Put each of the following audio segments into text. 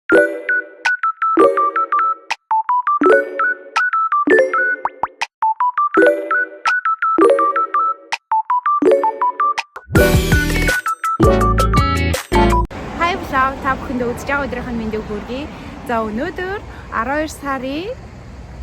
Та бүхэндээ үзэж байгаа өдрийнх нь мэндийг хүргэе. За өнөөдөр 12 сарын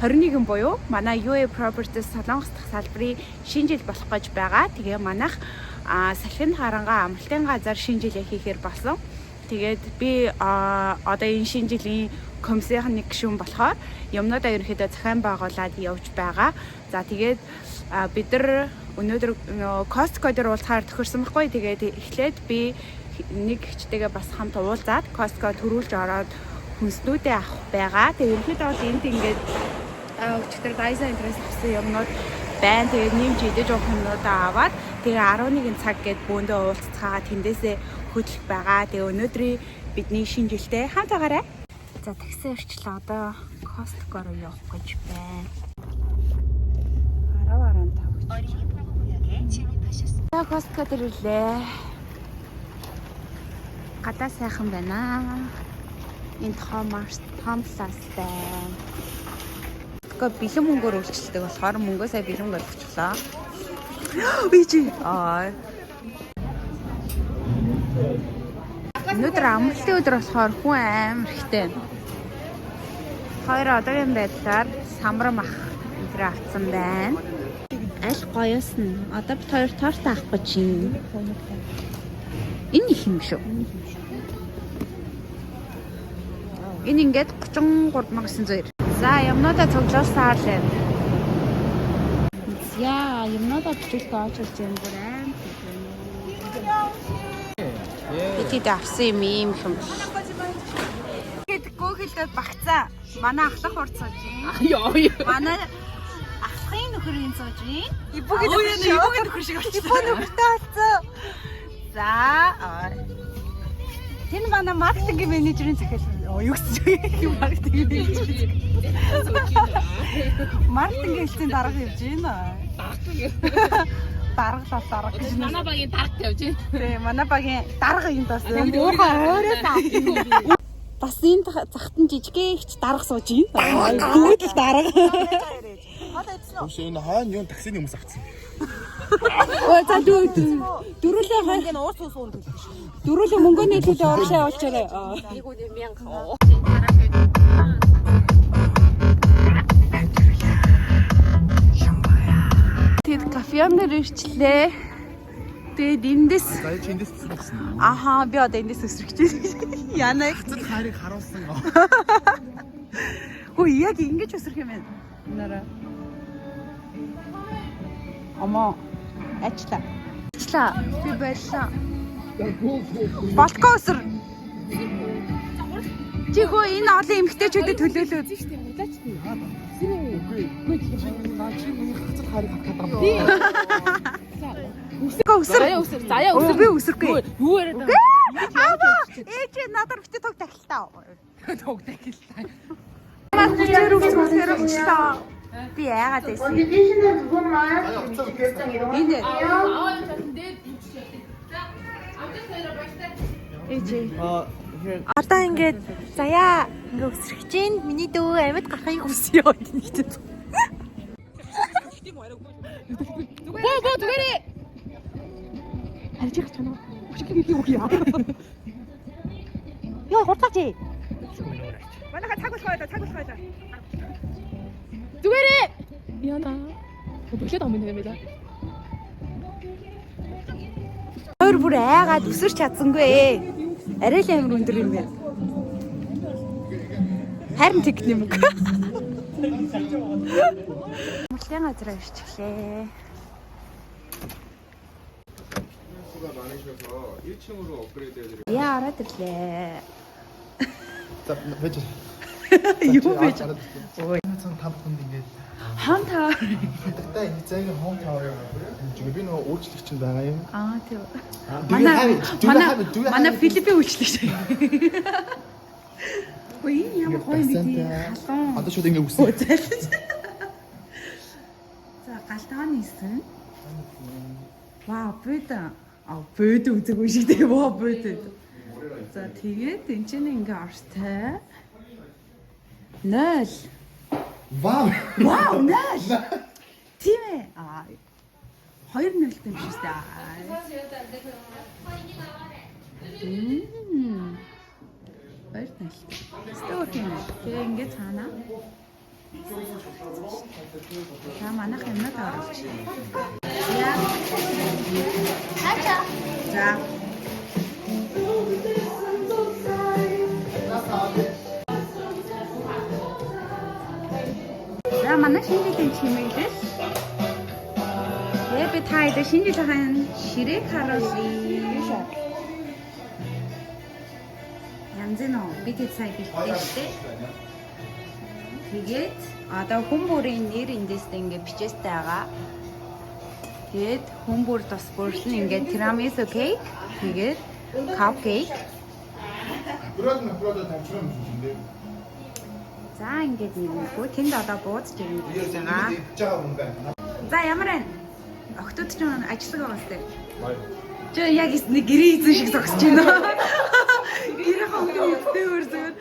21 буюу манай UA Properties Солонгос дахь салбарын шинэ жил болох гэж байгаа. Тэгээ манайх салхинд харангаа амралтын газар шинэ жилээ хийхээр болсон. Тэгээд би одоо энэ шинэ жилийн комиссийн нэг гишүүн болохоор юмнуудаа ерөнхийдөө захиан байгуулад явж байгаа. За тэгээд бид нар өнөөдөр Costco дээр уулзахаар тохирсон байхгүй. Тэгээд эхлээд би нэг хчтэйгээ бас хамт уулзаад Costco төрүүлж ороод хүнснүүдээ авах байгаа. Тэгээ ерөнхийдөө бол энд ингээд өчигдөр Dyson интерес авсан юмнууд байна. Тэгээ нэмж идэж уух юмнуудаа аваад тэгээ 11 цаг гээд бөөндөө уулзцаагаа тэндээсээ хөдлөх байгаа. Тэгээ өнөөдрийн бидний шинэ жилдээ хамт байгаарай. За такси өрчлөө одоо Costco руу явах гэж байна. 10:15. За Costco дээр ирлээ. Гадаа сайхан байна. Энд Thomas байна. Гэхдээ бэлэн мөнгөөр үйлчлдэг болохоор мөнгөө сая бэлэн болгочихлоо. Бийчи. Өнөөдөр амралтын өдөр болохоор хүн амар ихтэй. Хоёр одоогийн байдлаар самрам ах энэ авцсан байна. Аль гоёс нь. Одоо бид хоёр торт авах гэж байна. Энэ их юм шүү. Энэ ингээд 33,900. За юмнуудаа цуглуулсаар л байна. За юмнуудаа бичлэлд оруулж байна бүр аим. Бид авсан юм юм. Тэгэд гөөхөлдөд багцаа. Манай ахлах урцаж юм. Манай ахлахын нөхрийн цууж юм. Ибүүгийн нөхөр шиг болчихсон. Ибүү нөхөртэй болсон. За энэ манай маркетинг менежерийн захиал юу гэсэн маркетинг менежер. Маркетинг хэлцэн дарга явж байна. Дарга гэж. Манай багийн дарга явж байна. Тий, манай багийн дарга юм бас. Өөрхөн өөрөө таа. Бас энэ захтан жижигэж дарга сууж байна. Бүгд л дарга. Үгүй энэ хаана юу таксины хүмүүс авцсан. Ой за дөрүлээ хангийн уус суун төлөх шүү. Дөрүлээ мөнгөний төлөө урагшаа явуулчаарай. Нэг үгүй 1000. Тэд кафенээр ирчлээ. Тэгээд эндээс эндээс өсрөхсөн. Ахаа би одоо эндээс өсрөх гэж. Яна их Цэцэл хайрыг харуулсан. Хөө яг ингэж өсрөх юм байна. Нараа. Ама ажлаа. Би байлаа. Болтгоо өсөр. Чи хөө энэ олон эмгтээчүүдэд төлөөлөөд. Үгүй чи миний цэцэл хайрыг хатгаад байгаа юм. Өсөр. Заяа өсөр. Би өсөргүй. Юу яриад байгаа юм? Ээж надад битээ тог тахилтаа. Тог тахилтаа. Манай би яагаад байсан? Энэ одоо ингээд заяа ингээ өсрөх чинь миний дөө амьд гарахыг хүсье гэдэг. Боо түгээрээ. Харж их чанаа. Өчигдөр би үгүй яа. Яа хурцаач. Манайха цаг болох байлаа. Түгээрээ. Яна. Бүхлээд амын юм байна. Өөр бүр айгаад өсөрч чадсангүй. Арай л амар өндөр юм байна. Харин техник. Амралтын газар ирчихлээ. Яа ороод ирлээ. За байж. Юу байж? Ой. Цан тав хүнд ингээд Хаан таа. хатагтай хязгаарийн home tower юм. Би нөгөө үйлчлэгч нь байгаа юм. Тийм. Манай Филиппин үйлчлэгч. Ой ямар гоё юм бэ? Халуун. Одоо шууд ингээд үсэн. За галтааны исэн. Вау, бэдэ. Бэдэ үзег үе шиг дээ. Вау, бэдэ. За тэгээд энэ чинь ингээ ортой. 0. Вау. Вау, 0. Тийм ээ. 2-0 юм шүү дээ. Баяр тал. Стор юм. Тэгээ ингээ цаана. За манайх юмнууд оруулж. Яа. За. За манай шинэ жилийн чимэглэл. Тэгээ би та хэд шинэ жилийн ширээг харуулъя. Янз нь бид сая бэлтээ штэ. Тэгээд одоо хүн бүрийн нэр эндээс ингээ бичээстэй байгаа. Тэгээд хүн бүр тус бүрл нь ингээ тирамису кейк. Тэгээд cupcake. За ингээд нэггүй тэнд одоо бууз жирэмж байгаа. За ямар байна? Октод ч ажиллаг байгаа сте. Чи яг нэг гэрээ эзэн шиг зогсож байна. Гэрээ хондог үстэй өрсөөр.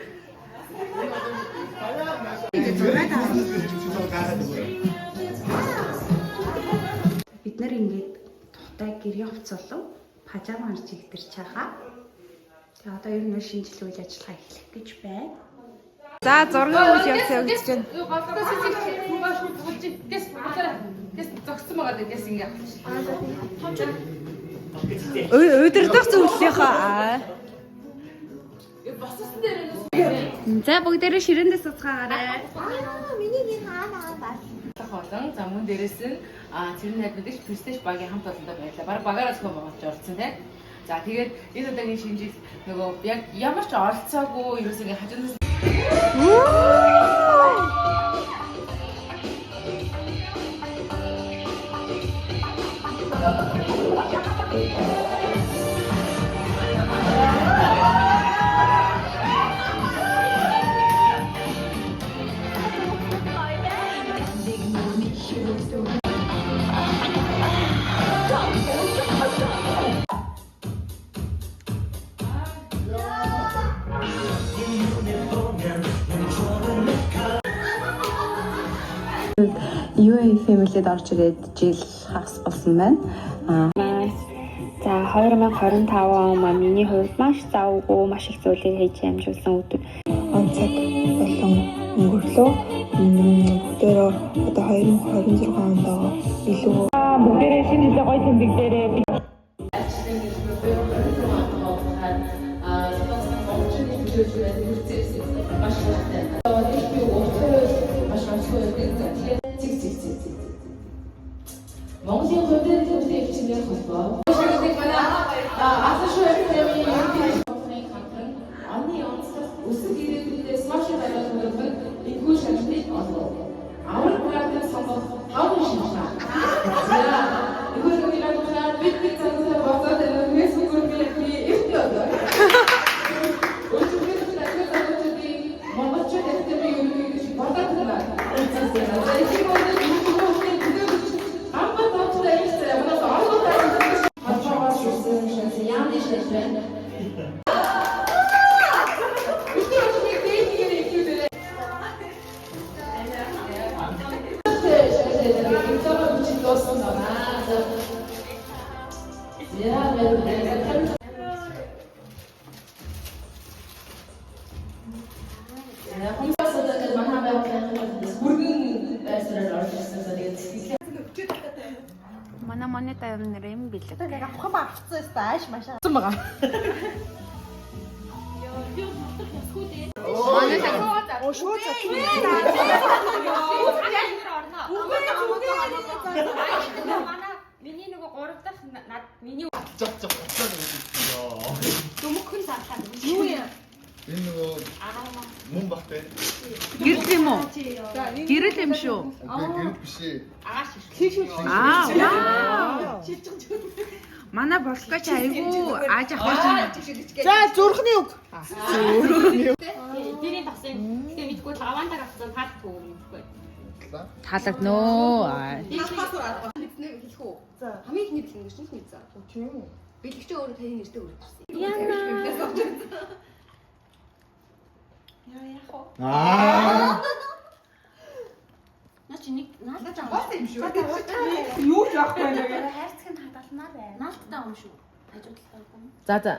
Бид нар ингээд тухтай гэрээ хувцолов пажама харж игдэрч байгаа. Тэгээ одоо ер нь шинжлэх үйл ажиллагаа эхлэх гэж байна. За зургийн үйл явцаа өгч байна. зогссон байгаа дээс ингээ Өдөртөх зүйлийнхаа. боссон дээр За бүгдээрээ ширэндээ суцгаагаарай. миний нэг хаана бас. холон за мөн дээрэс нь цэрэн найд мэдээж престиж багийн хамт олондоо байлаа. Бараг багаараас хөө монголч орсон тийм. За тэгээд энэ удаагийн шинжил нөгөө яг ямар ч оролцоогүй ерөөсөө ингээ хажуунаас UAE family-д орж ирээд жил хагас болсон байна. За 2025 он маань миний хувьд маш завгүй, маш их зүйлийг хийж амжуулсан өдөр. Онцог болон өнгөрлөө бүгдээрээ одоо 2026 онд илүү Бүгдээрээ шинэ жилийн гоё тэмдэглэлээрээ Монголын хувьд төвтэй хичнээн холбоо. Шийдэх манай асашгүй фэмили юуны ханхан аны онцлог өсөг ирээдүйдээ сошиал байлгах энэгүй шалгалтыг олов. Аврал програмыг сонгох таван шинжлэх. За энэгүй програмаар бид цаасаа босоод энэ Facebook группийг өвтөөд. Өчигдөр надад залуучуудын монголчууд эцэст юу гэж бодож байна. манай монета юм нэр юм бэлэг. Авах ба авцсан стааш маш байгаа. миний нөгөө 3 дахь миний Цогцог бодлоо гэж хэлсэн. дүмхэн цаатаа юу юм? Энэ нөгөө мөн багтай. Гэрэл юм уу? Гэрэл юм шүү. Гэрэл биш ээ. Аа. Манай болгоч айгүй ааж авах. За зүрхний үг. Дэрийн тасан. Тэгээ мэдгүй таваантаг авсан тал түүмгүй. Талагноо. Хамгийн ихний бэлэн гэж нэг мэдсэн. Тийм үү. Бэлэгч өөрөө таны нэртэй өрөвдөрсөн. Наа чи нэг наалдаж байгаа юм шүү. Юу ч яахгүй байна гэх. Хайрцаг нь хадгалмаар байна. Наалдтай юм шүү. Хажууд талаа юм. За за.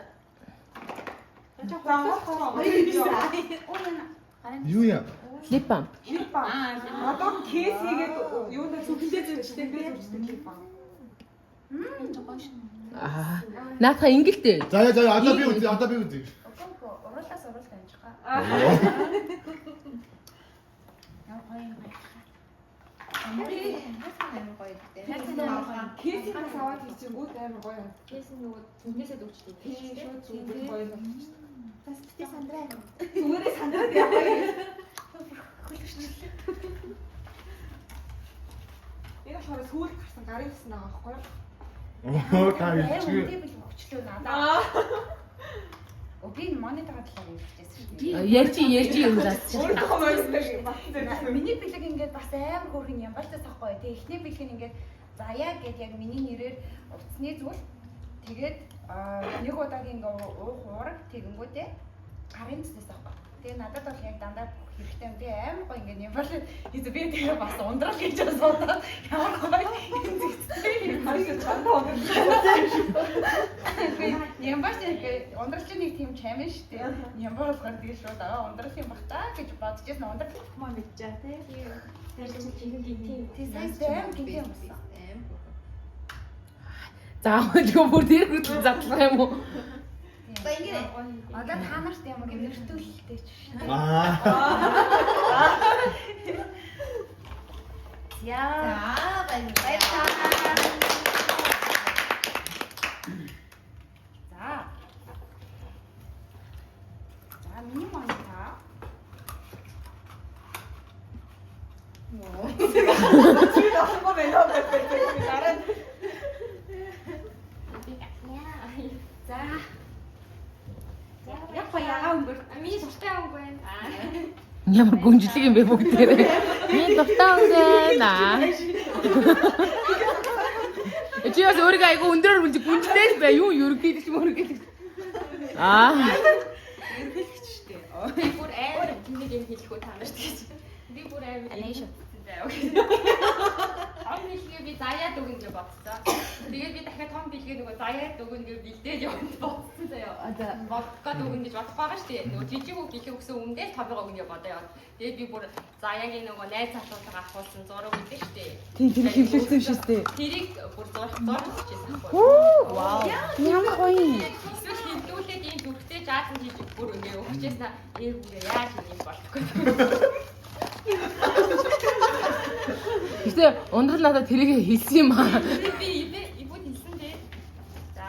Юу яа? Лип бам. Одоо кейс хийгээд юунда зүгтээ зүгтээ би зүгтээ хийх. Аа. Наатха ингэлтэй. За одоо би үзье. Уруулаас уруул дамжгаа. Яа гоё юм байна. Кейс аваад хийчихгүй амар гоё. Кейс нөгөө зүгнээсээ дүүчтэй. Тийм шууд зүгээр гоё болчих. Бас битээ сандраа. Зүгээрээ сандраад яваа. Энэ болохоор сүүл гарсан гарын гэсэн байгаа байхгүй юу? Оо та Үнтэй чи. бил өгчлөө надаа. Өглөө монитор талаар ярьчихсан шүү дээ. Ярьж юм лаас. Өөрөө хомоос Миний бэлэг ингээд бас амар хөөрхөн юм болчихсон байхгүй. Тэгээ эхний бэлэг нь ингээд заяа гэд яг миний нэрээр утасны зүйл. Тэгээд нэг удаагийн ингээ уураг тэгэнгүүтээ гарын цэснээс байхгүй. Тэгээ надад бол яг дандаа хэрэгтэй юм. Тэгээ амар гоё ингээ юм бол би тэгээ бас ундрал гэж бодоод ямар гоё юм зэгцтэй хайр чамд юм баш тэгээ ундралч нэг тийм чамин штэ. Юм болохоор тэгээ шууд ундрал юм бах та гэж бодож байсан. Ундрал маа мэдчихэ тий. Тэр чинь тийм сайн гинт юм байна. Заавал бүр тэр хүртэл задлах юм уу? За ингэ. Одоо та нарт юм гэмнэртүүлэлтэй ч шүү. Яа. Баярлалаа. За миний монитор. За. Яг ягаа өнгөр. Миний дуртай өнгө байна. Ямар гүнжлэг юм бэ бүгдээрээ. Миний дуртай өнгө аа. Чи бас өөрийгөө айгу өндөр гүнжлээ бай. Юу ерөнхийдөө мөргөл. Аа. Би бүр амар тэмдэг юм хэлэхгүй та нарт гэж. Би бүр амар Анишаа. том билгээ би заяад өгнө гэж бодсон. Тэгээд би дахиад том билгээ нөгөө заяад өгнө гэж бэлдээж яваад бодсон заяа. Бодгоод өгнө гэж бодох байгаа шүү дээ. Нөгөө жижиг үг билгээ өгсөн өмнөдөө томьёо өгнө гэж бодоо яваад. Тэгээд би бүр заяагийн нөгөө найз залуутайгаа авахулсан зураг үлдээ шүү дээ. Тийм тэр хөвлөлсөн шүү дээ. Тэрийг бүр зурж хийчихсэн байхгүй. Вау. Ямар гоё юм. Эсвэл хөвлүүлээд ийм дүрхтэй жаасан хийж бүр ингээ өгчээсэн. Ээ бүрээ яаж юм болохгүй. Гэтэ ундрал надад тэрийг хэлсэн юм аа. Би ибүүд хэлсэн дээ. За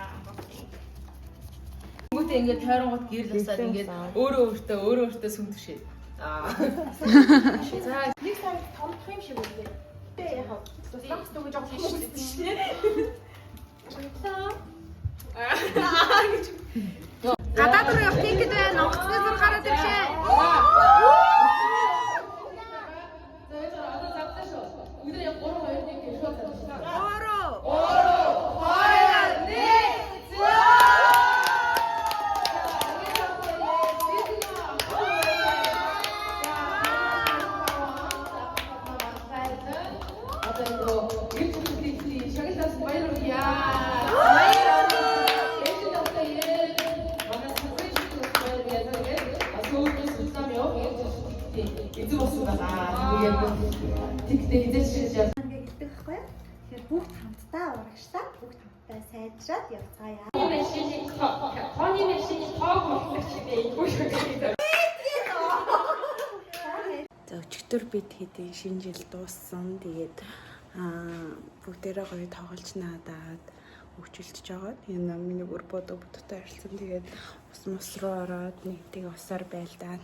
Бүгд ингээд тойронгууд гэрэл усаад ингээд өөрөө сүмтгшээ. Аа. За нэг сар томдох юм шиг үлээ. Тэ яг туслахс дөгөж авах шүү дээ. Гадаад руу явах тийгэд байна. Онгоцны зур гараад иршээ. Тэгэхээр бүгд хамтдаа урагшлаад бүгд хамтдаа сайжраад явцгаая. Тооны машины тоог мотлох чигээ ийггүй шүү. За өчигдөр бид хэдийн шинэ жил дууссан. Тэгээд бүгдээрээ гоё тоглож надаад хөгжүүлж байгаа. Энэ миний бүр бодтой харилцсан. Тэгээд ус руу ороод нэг тийг усаар байлдаа.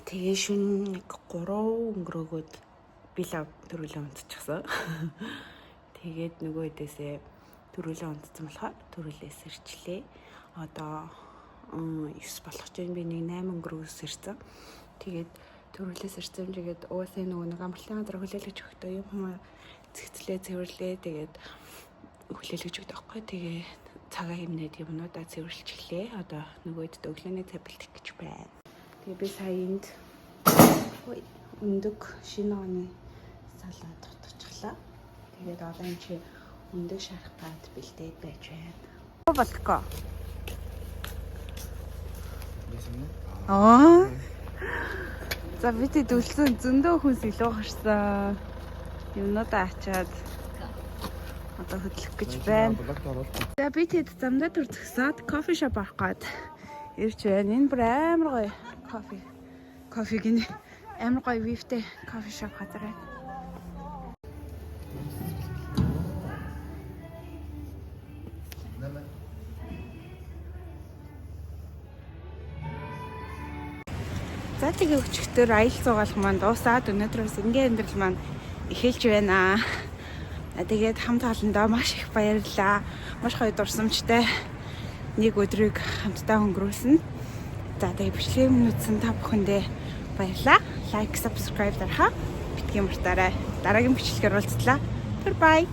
Тэгээ шүн 3 өнгөрөөгөөд би лав төрүүлээ унтчихсан. Тэгээд нөгөө хэдээсээ төрүүлээ унтсан болохоор төрүүлээс ирчлээ. Одоо 9 болох чинь би нэг 8 өнгөрөөс ирсэн. Тэгээд төрүүлээс ирсэн тэгээд уусаа нөгөө нэг амралтын газар хүлээлгэж өгтөө юм хаа цэгцлээ цэвэрлээ. Тэгээд хүлээлгэж өгдөг байхгүй. Тэгээ цагаа хэмнээд юмнуудаа цэвэрлчихлээ. Одоо нөгөөд өглөөний цай бэлтгэх гэж байна. Тэгээ би саянд өндөг шинэ оны салаад тутагчлаа. Тэгээд одоо энэ чи өндөг шарах гад бэлдээд байж байна. Болтгоо. За бид дөлсөн зөндөө хүнс илүү харсан. Юмнуудаа ачаад одоо хөдлөх гэж байна. За би тэд замдаа төр зөксөөд кофе шоп авах гээд ирж байна. Энэ бүр амар гоё кофе гинэ. Амар гоё вивтэй кофе шоп газар байна. За тэгээ өчигдөр аялал цугаалх маань дуусаад өнөөдрөөс ингийн амьдрал маань эхэлж байна. Тэгээд хамт олондоо маш их баярлалаа. Маш гоё дурсамжтай нэг өдрийг хамтдаа өнгөрүүлсэн. За тэгээ бичлэгийг үзсэн та бүхэндээ баярлалаа. Лайк, subscribe дарахаа битгий мартаарай. Дараагийн бичлэгээр уулзлаа. Bye.